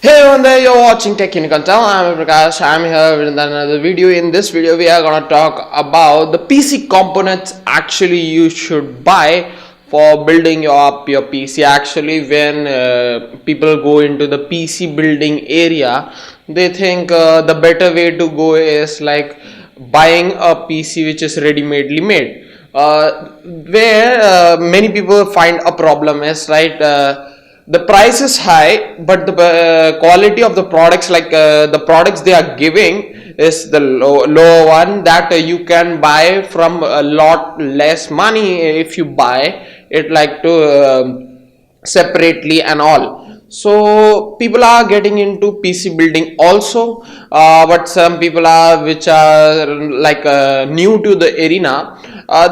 Hey everyone there, you're watching Tech Unicorn Town. I'm Prakash. I'm here with another video. In this video, we are gonna talk about the PC components actually you should buy for building up your PC. Actually, when people go into the PC building area, they think the better way to go is like buying a PC which is ready-madely made. Where many people find a problem is right. The price is high, but the quality of the products, like the products they are giving, is the lower one that you can buy from a lot less money if you buy it like to separately and all. So people are getting into PC building also, but some people are which are like new to the arena.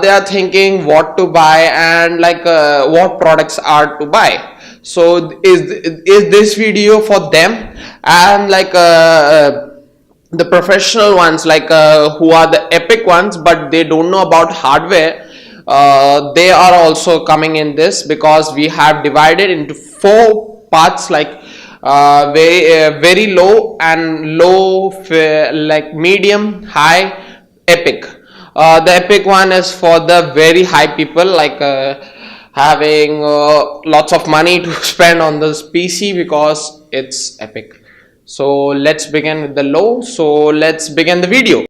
They are thinking what to buy and like what products are to buy. So is this video for them and like the professional ones, like who are the epic ones but they don't know about hardware. They are also coming in this because we have divided into 4 parts, like very low and low, like medium, high, epic. The epic one is for the very high people, like having lots of money to spend on this PC because it's epic. So let's begin with the low. So let's begin the video.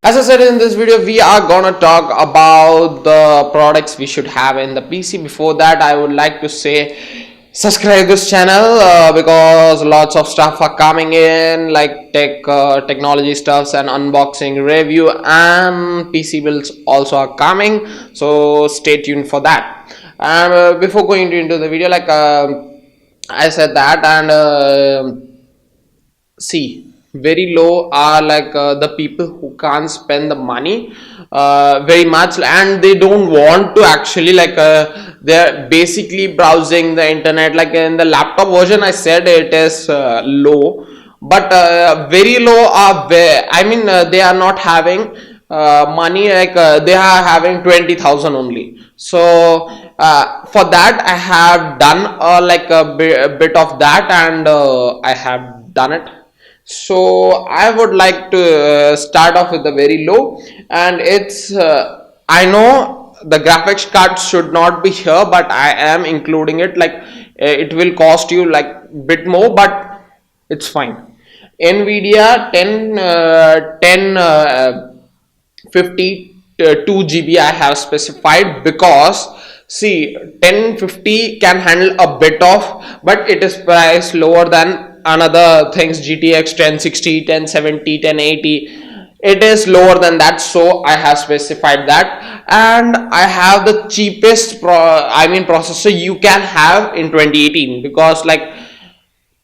As I said in this video, we are gonna talk about the products we should have in the PC. Before that, I would like to say subscribe this channel because lots of stuff are coming in, like technology stuffs and unboxing review, and PC builds also are coming, so stay tuned for that. And before going into the video, like I said that, and see, very low are like the people who can't spend the money very much, and they don't want to actually like they're basically browsing the internet. Like in the laptop version, I said it is low, but very low are they are not having money, like they are having 20,000 only. So for that I have done like a bit of that, and I have done it. So I would like to start off with the very low, and it's I know the graphics card should not be here, but I am including it. Like it will cost you like bit more, but it's fine. Nvidia 2 GB I have specified because see, 1050 can handle a bit of, but it is priced lower than another things, GTX 1060, 1070, 1080. It is lower than that, so I have specified that. And I have the cheapest processor you can have in 2018, because like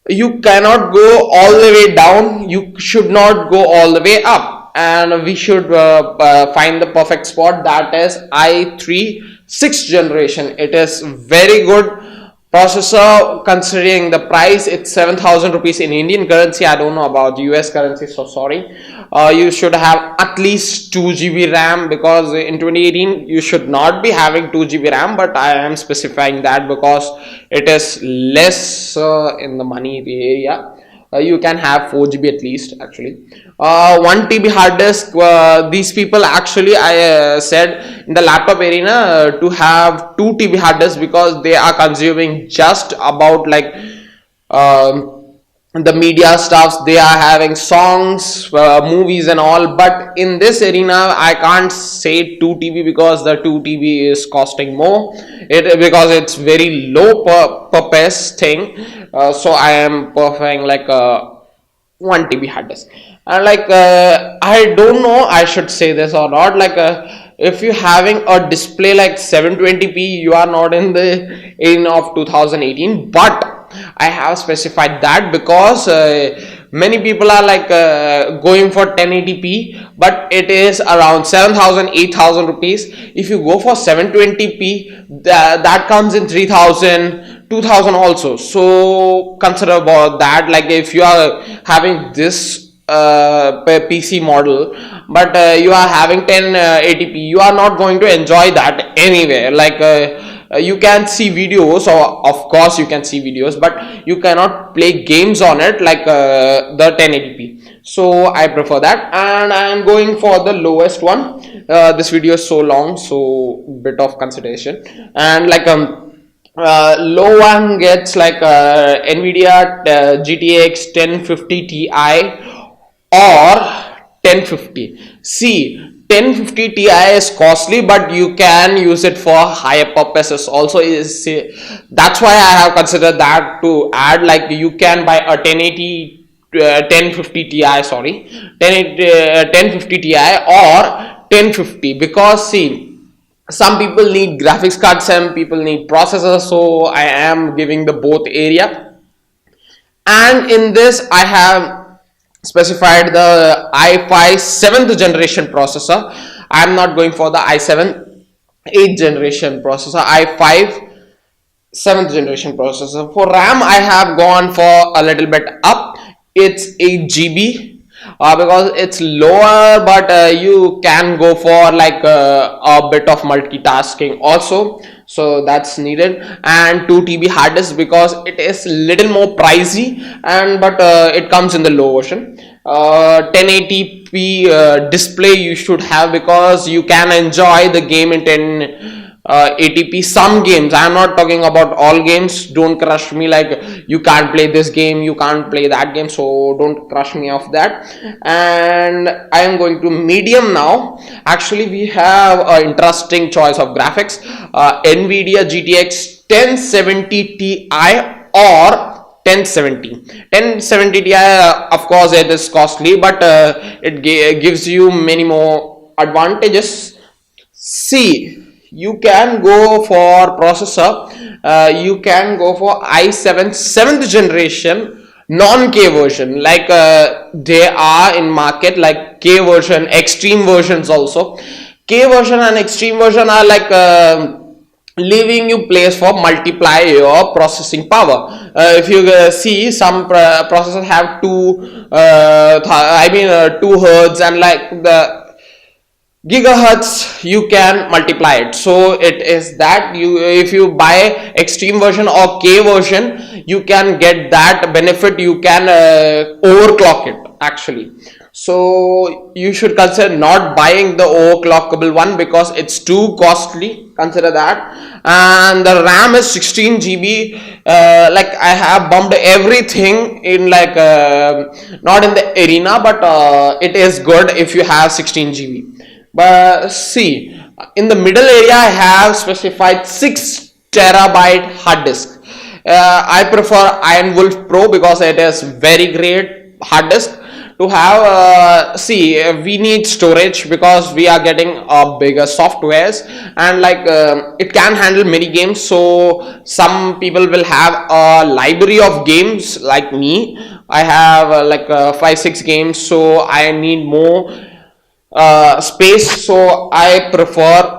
you cannot go all the way down, you should not go all the way up, and we should find the perfect spot. That is i3 6th generation. It is very good processor considering the price. It's 7,000 rupees in Indian currency. I don't know about US currency, so sorry. You should have at least 2 GB RAM, because in 2018 you should not be having 2 GB RAM, but I am specifying that because it is less in the money area. You can have 4 GB at least, actually. 1 TB hard disk. These people actually, I said in the laptop arena to have 2 TB hard disk, because they are consuming just about like the media stuffs. They are having songs, movies and all. But in this arena I can't say 2 TB because the 2 TB is costing more, because it's very low per piece thing. So I am preferring like a 1 TB hard disk. And like I don't know I should say this or not, like if you're having a display like 720p, you are not in the in of 2018. But I have specified that because many people are like going for 1080p, but it is around 7,000 8,000 rupees. If you go for 720p, that comes in 3,000 2,000 also. So consider about that. Like if you are having this PC model, but you are having 1080p, you are not going to enjoy that anywhere. Like you can see videos, or of course you can see videos, but you cannot play games on it like the 1080p. So I prefer that, and I am going for the lowest one. This video is so long, so bit of consideration. And like low one gets like Nvidia GTX 1050 Ti or 1050. See, 1050 Ti is costly, but you can use it for higher purposes also. That's why I have considered that to add. Like you can buy a 1080 1050 Ti, sorry, 1050 Ti or 1050, because see, some people need graphics cards, some people need processors, so I am giving the both area. And in this I have specified the i5 7th generation processor. I am not going for the i7 8th generation processor, i5 7th generation processor. For RAM I have gone for a little bit up, it's 8 GB, because it's lower, but you can go for like a bit of multitasking also, so that's needed. And 2 TB hard disk, because it is little more pricey, and but it comes in the low version. 1080p display you should have, because you can enjoy the game in 1080p. Some games, I am not talking about all games, don't crush me like you can't play this game, you can't play that game, so don't crush me off that. And I am going to medium now. Actually we have an interesting choice of graphics, Nvidia GTX 1070 Ti or 1070 Ti. Of course it is costly, but it gives you many more advantages. See, you can go for processor, you can go for i7 7th generation non-K version, like they are in market, like K version, extreme versions also. K version and extreme version are like leaving you place for multiply your processing power. If you see, some processors have 2 hertz and like the gigahertz, you can multiply it. So it is that you, if you buy extreme version or K version, you can get that benefit, you can overclock it actually. So you should consider not buying the overclockable one, because it's too costly, consider that. And the RAM is 16 GB. Like I have bumped everything in like not in the arena, but it is good if you have 16 GB. But see, in the middle area I have specified 6 terabyte hard disk. I prefer Iron Wolf Pro, because it is very great hard disk to have. See, we need storage, because we are getting bigger softwares, and like it can handle many games. So some people will have a library of games, like me I have like 5-6 games, so I need more space, so I prefer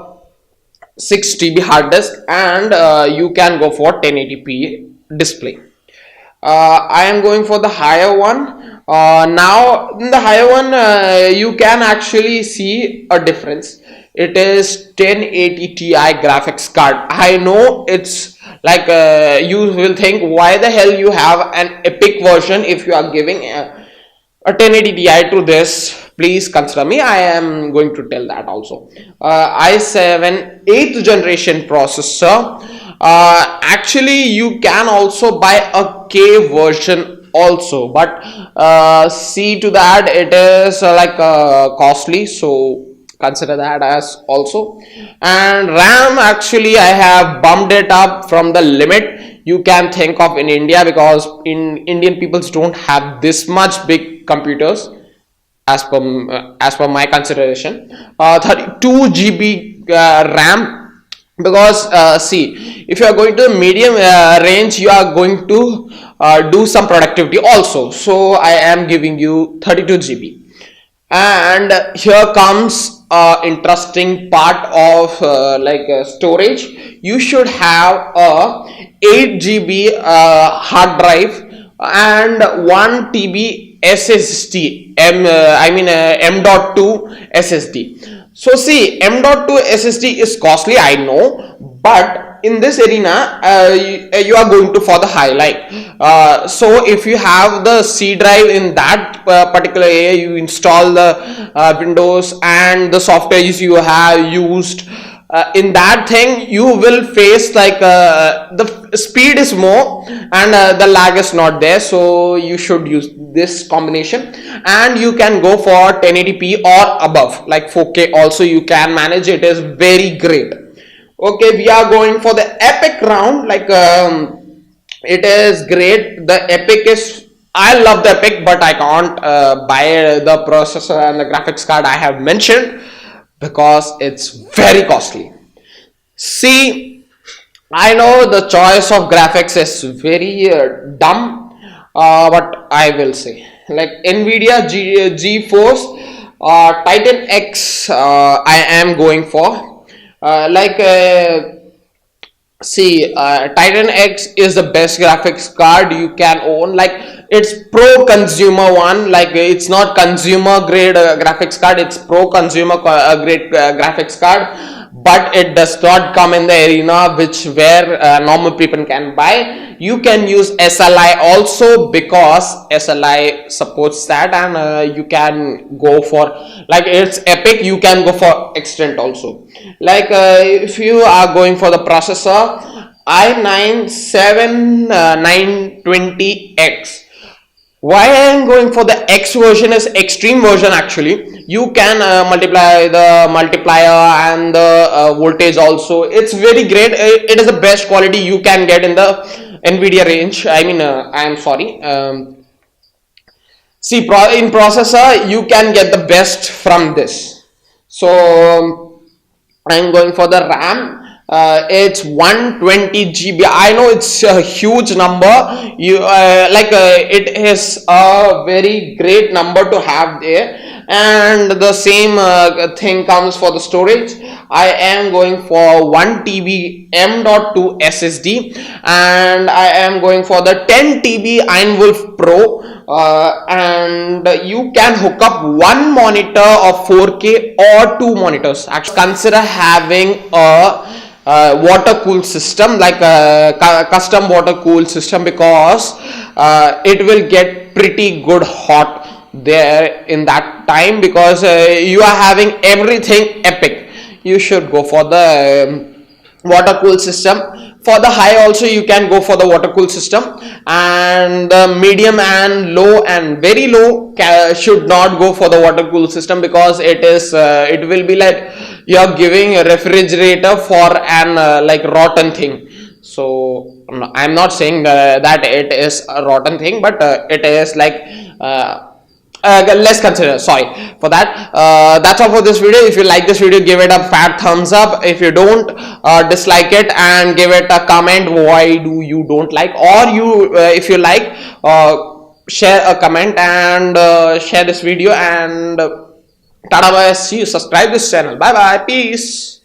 6 TB hard disk, and you can go for 1080p display. I am going for the higher one. Now in the higher one, you can actually see a difference. It is 1080 Ti graphics card. I know it's like you will think, why the hell you have an epic version if you are giving a 1080 Ti to this. Please consider me, I am going to tell that also. i7 8th generation processor. Actually you can also buy a K version also, but see to that it is like costly, so consider that as also. And RAM, actually I have bumped it up from the limit you can think of in India, because in Indian peoples don't have this much big computers as per my consideration. 32 GB RAM, because see, if you are going to the medium range, you are going to do some productivity also, so I am giving you 32 GB. And here comes interesting part of storage. You should have a 8 GB hard drive and 1 TB SSD, M.2 SSD. So see, M.2 SSD is costly, I know, but in this arena, you are going to for the highlight. So if you have the C drive in that particular area, you install the Windows and the software you have used. In that thing you will face like the speed is more and the lag is not there, so you should use this combination, and you can go for 1080p or above, like 4K also you can manage. It is very great. Okay, we are going for the epic round. Like it is great. The epic is, I love the epic, but I can't buy the processor and the graphics card I have mentioned because it's very costly. See, I know the choice of graphics is very dumb, but I will say, like Nvidia GeForce Titan X, I am going for. See, Titan X is the best graphics card you can own. Like it's pro consumer one, like it's not consumer grade graphics card, it's pro consumer grade graphics card, but it does not come in the arena which where normal people can buy. You can use SLI also because SLI supports that, and you can go for, like it's epic, you can go for extent also. Like if you are going for the processor i9 7920X, why I am going for the X version is extreme version. Actually you can multiply the multiplier and the voltage also. It's very great. It is the best quality you can get in the Nvidia range. I am sorry, see, in processor you can get the best from this. So I'm going for the RAM. It's 120 GB. I know it's a huge number. You it is a very great number to have there, and the same thing comes for the storage. I am going for 1 TB M.2 SSD, and I am going for the 10 TB Einwolf Pro. And you can hook up one monitor of 4K or two monitors. Actually, consider having a water cooled system, like a custom water cooled system, because it will get pretty good hot there in that time, because you are having everything epic. You should go for the water cooled system. For the high also you can go for the water cooled system, and the medium and low and very low should not go for the water cooled system, because it is it will be like you are giving a refrigerator for an like rotten thing. So I'm not saying that it is a rotten thing, but it is like let's consider, sorry for that. That's all for this video. If you like this video, give it a fat thumbs up. If you don't, dislike it and give it a comment why do you don't like, or you if you like, share a comment and share this video, and tada bye, see you, subscribe this channel, bye bye, peace.